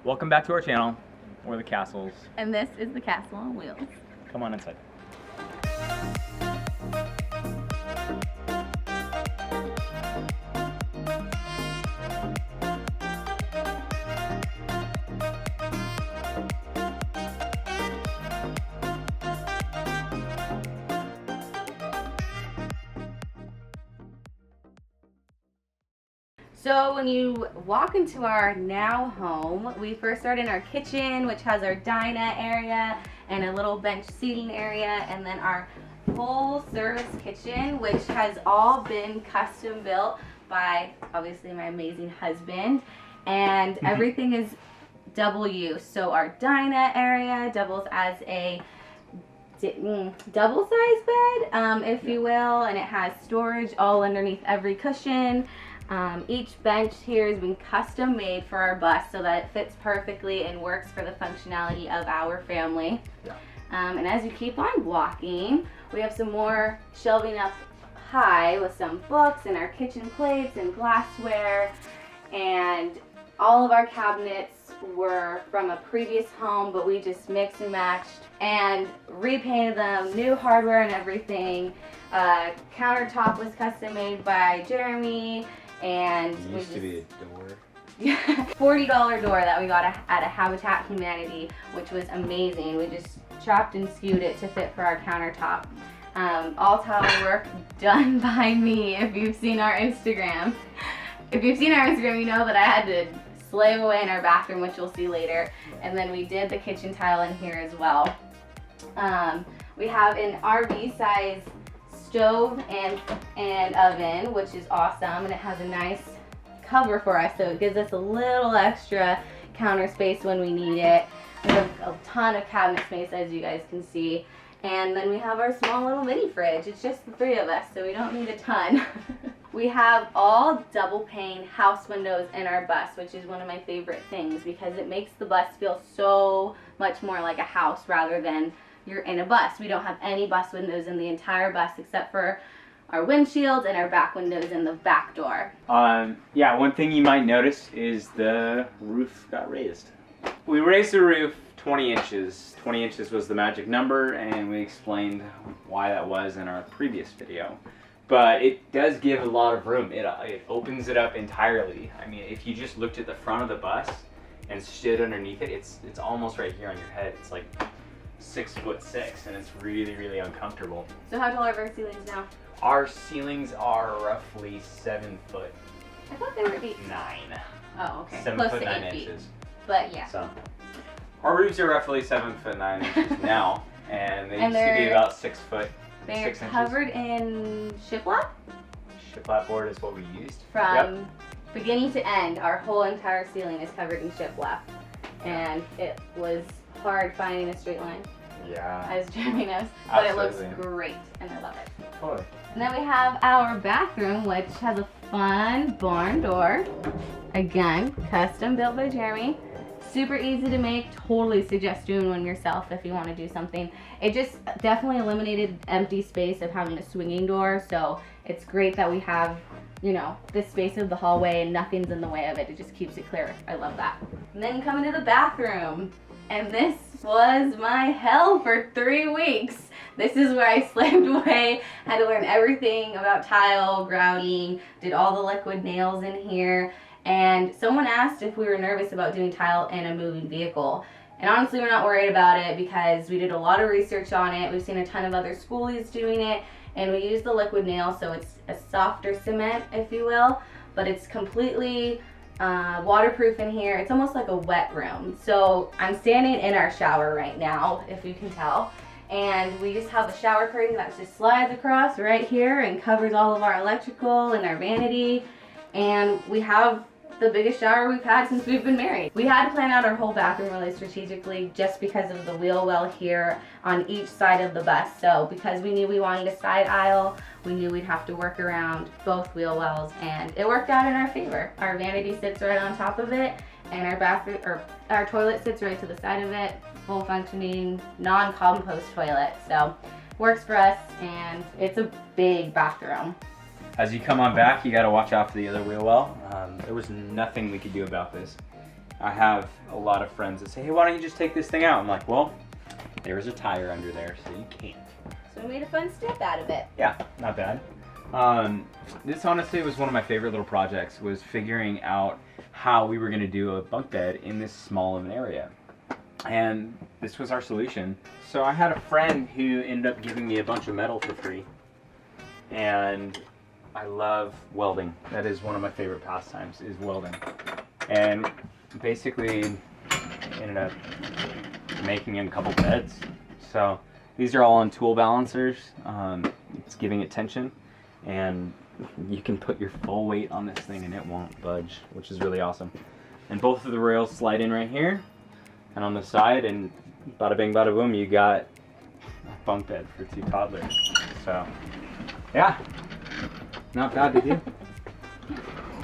Welcome back to our channel, or the castles. And this is the castle on wheels. Come on inside. So when you walk into our now home, we first start in our kitchen, which has our dinette area and a little bench seating area, and then our full service kitchen, which has all been custom built by obviously my amazing husband, and everything is double use. So our dinette area doubles as a double size bed, if you will, and it has storage all underneath every cushion. Each bench here has been custom made for our bus so that it fits perfectly and works for the functionality of our family. Yeah. And as you keep on walking, we have some more shelving up high with some books and our kitchen plates and glassware, and all of our cabinets were from a previous home, but we just mixed and matched and repainted them, new hardware and everything. Countertop was custom made by Jeremy, and It used to be a door. yeah, $40 door that we got at a Habitat Humanity, which was amazing. We just chopped and skewed it to fit for our countertop. All tile work done by me. If you've seen our Instagram, you know that I had to slave away in our bathroom, which you'll see later. And then we did the kitchen tile in here as well. We have an RV size stove and oven, which is awesome, and it has a nice cover for us, so it gives us a little extra counter space when we need it. We have a ton of cabinet space, as you guys can see, and then we have our small little mini fridge. It's just the three of us, so we don't need a ton. We have all double pane house windows in our bus, which is one of my favorite things because it makes the bus feel so much more like a house rather than you're in a bus. We don't have any bus windows in the entire bus except for our windshields and our back windows in the back door. Yeah, one thing you might notice is the roof got raised. We raised the roof 20 inches. 20 inches was the magic number, and we explained why that was in our previous video. But it does give a lot of room. It opens it up entirely. I mean, if you just looked at the front of the bus and stood underneath it, it's almost right here on your head. It's like 6'6", and it's really uncomfortable. So how tall are our ceilings now? Our ceilings are roughly 7 foot I thought they were 8. 9. Oh, okay. 7 Close foot to 9 8 feet. inches. But yeah. So our roofs are roughly 7 foot 9 inches now, and they And used to be they're- about 6 foot They're 6 inches. covered in shiplap Shiplap board is what we used. from beginning to end. Our whole entire ceiling is covered in shiplap, and it was hard finding a straight line, Yeah. as Jeremy knows, but it looks Absolutely. great, and I love it. Totally. And then we have our bathroom, which has a fun barn door. Again, custom built by Jeremy. Super easy to make. Totally suggest doing one yourself if you want to do something. It just definitely eliminated empty space of having a swinging door. So it's great that we have, you know, this space of the hallway and nothing's in the way of it. It just keeps it clear. I love that. And then you come into the bathroom. And this was my hell for 3 weeks. This is where I slaved away, had to learn everything about tile, grouting, did all the liquid nails in here. And someone asked if we were nervous about doing tile in a moving vehicle. And honestly, we're not worried about it because we did a lot of research on it. We've seen a ton of other schoolies doing it, and we use the liquid nail, so it's a softer cement, if you will, but it's completely waterproof in here. It's almost like a wet room. So I'm standing in our shower right now, if you can tell. And we just have a shower curtain that just slides across right here and covers all of our electrical and our vanity. And we have the biggest shower we've had since we've been married. We had to plan out our whole bathroom really strategically just because of the wheel well here on each side of the bus. So because we knew we wanted a side aisle, we knew we'd have to work around both wheel wells, and it worked out in our favor. Our vanity sits right on top of it, and our bathroom, or our toilet sits right to the side of it. Full functioning, non-compost toilet. So works for us, and it's a big bathroom. As you come on back, you got to watch out for the other wheel well. There was nothing we could do about this. I have a lot of friends that say, hey, why don't you just take this thing out? I'm like, well, there's a tire under there, so you can't. So we made a fun step out of it. Yeah, not bad. This honestly was one of my favorite little projects, was figuring out how we were going to do a bunk bed in this small of an area. And this was our solution. So I had a friend who ended up giving me a bunch of metal for free. And I love welding. That is one of my favorite pastimes, is welding. And basically ended up making a couple beds. So these are all on tool balancers. It's giving it tension, and you can put your full weight on this thing and it won't budge, which is really awesome. And both of the rails slide in right here and on the side, and bada bing bada boom, you got a bunk bed for 2 toddlers. So yeah, not bad to do.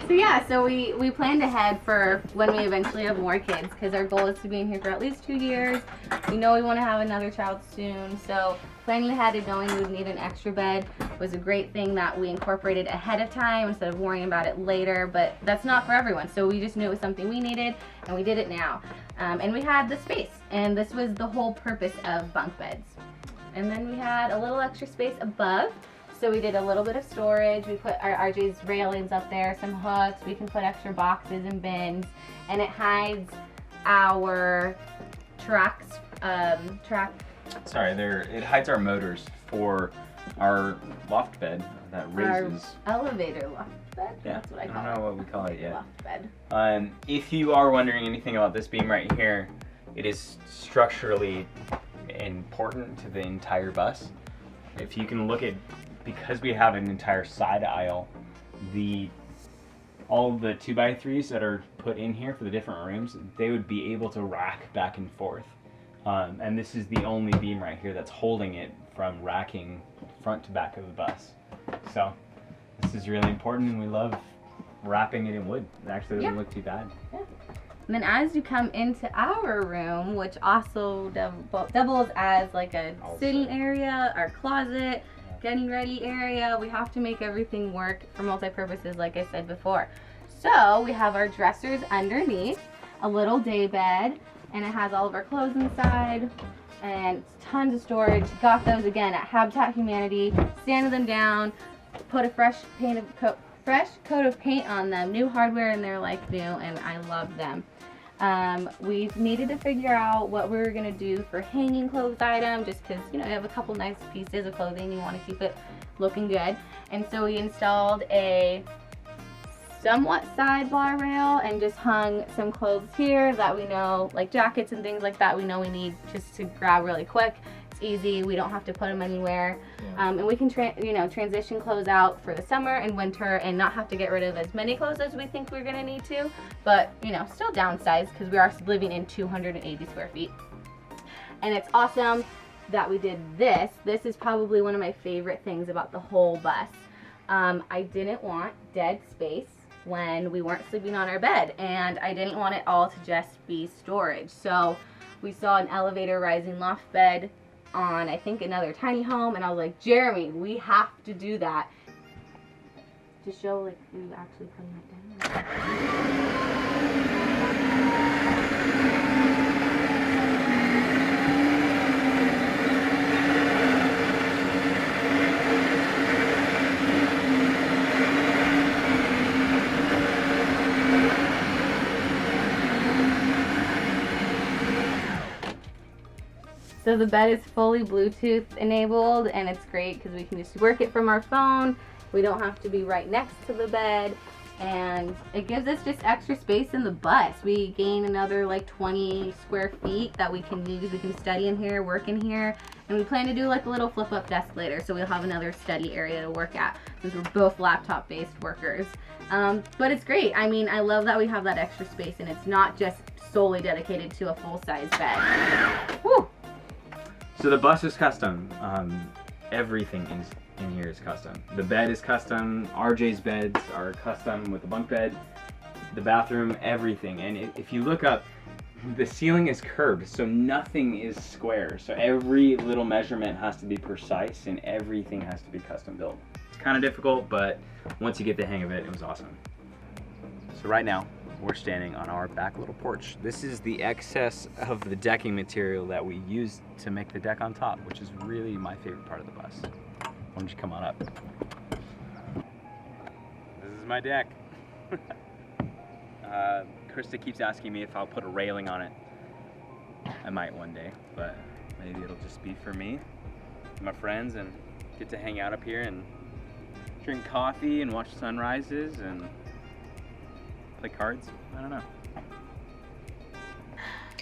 So yeah, so we planned ahead for when we eventually have more kids, because our goal is to be in here for at least 2 years. We know we want to have another child soon, so planning ahead and knowing we would need an extra bed was a great thing that we incorporated ahead of time instead of worrying about it later. But that's not for everyone, so we just knew it was something we needed, and we did it now. And we had the space, and this was the whole purpose of bunk beds. And then we had a little extra space above. So we did a little bit of storage. We put our RJ's railings up there, some hooks. We can put extra boxes and bins, and it hides our tracks. Sorry, it hides our motors for our loft bed that raises. Our elevator loft bed. Yeah, That's what I call it. I don't know what we call it yet. Loft bed. If you are wondering anything about this beam right here, it is structurally important to the entire bus. If you can look at, because we have an entire side aisle, all the 2x3s that are put in here for the different rooms, they would be able to rack back and forth. And this is the only beam right here that's holding it from racking front to back of the bus. So this is really important, and we love wrapping it in wood. It actually doesn't look too bad. Yeah. And then as you come into our room, which also doubles as like a sitting area, our closet, getting ready area, we have to make everything work for multi-purposes, like I said before. So we have our dressers underneath, a little day bed, and it has all of our clothes inside, and tons of storage. Got those again at Habitat Humanity, sanded them down, put a fresh coat of paint on them, new hardware, and they're like new, and I love them. We needed to figure out what we were going to do for hanging clothes item, just because, you know, you have a couple nice pieces of clothing, you want to keep it looking good. And so we installed a somewhat sidebar rail and just hung some clothes here that we know, like jackets and things like that, we know we need just to grab really quick. It's easy, we don't have to put them anywhere. And we can transition clothes out for the summer and winter and not have to get rid of as many clothes as we think we're gonna need to, but you know, still downsize because we are living in 280 square feet. And it's awesome that we did this. This is probably one of my favorite things about the whole bus. I didn't want dead space when we weren't sleeping on our bed, and I didn't want it all to just be storage. So we saw an elevator rising loft bed on, I think, another tiny home, and I was like, Jeremy, we have to do that to show like you actually putting it down. So the bed is fully Bluetooth enabled, and it's great because we can just work it from our phone. We don't have to be right next to the bed, and it gives us just extra space in the bus. We gain another like 20 square feet that we can use. We can study in here, work in here, and we plan to do like a little flip-up desk later, so we'll have another study area to work at since we're both laptop-based workers. But it's great. I mean, I love that we have that extra space, and it's not just solely dedicated to a full-size bed. Woo! So the bus is custom. Everything in here is custom. The bed is custom. RJ's beds are custom with the bunk bed. The bathroom, everything. And if you look up, the ceiling is curved, so nothing is square. So every little measurement has to be precise, and everything has to be custom built. It's kind of difficult, but once you get the hang of it, it was awesome. So right now, we're standing on our back little porch. This is the excess of the decking material that we used to make the deck on top, which is really my favorite part of the bus. Why don't you come on up? This is my deck. Krista keeps asking me if I'll put a railing on it. I might one day, but maybe it'll just be for me and my friends, and get to hang out up here and drink coffee and watch sunrises and play cards. I don't know.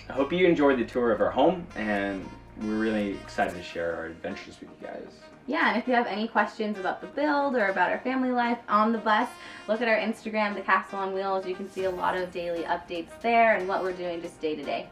I hope you enjoyed the tour of our home, and we're really excited to share our adventures with you guys. Yeah, and if you have any questions about the build or about our family life on the bus, look at our Instagram, The Castle on Wheels. You can see a lot of daily updates there and what we're doing just day to day.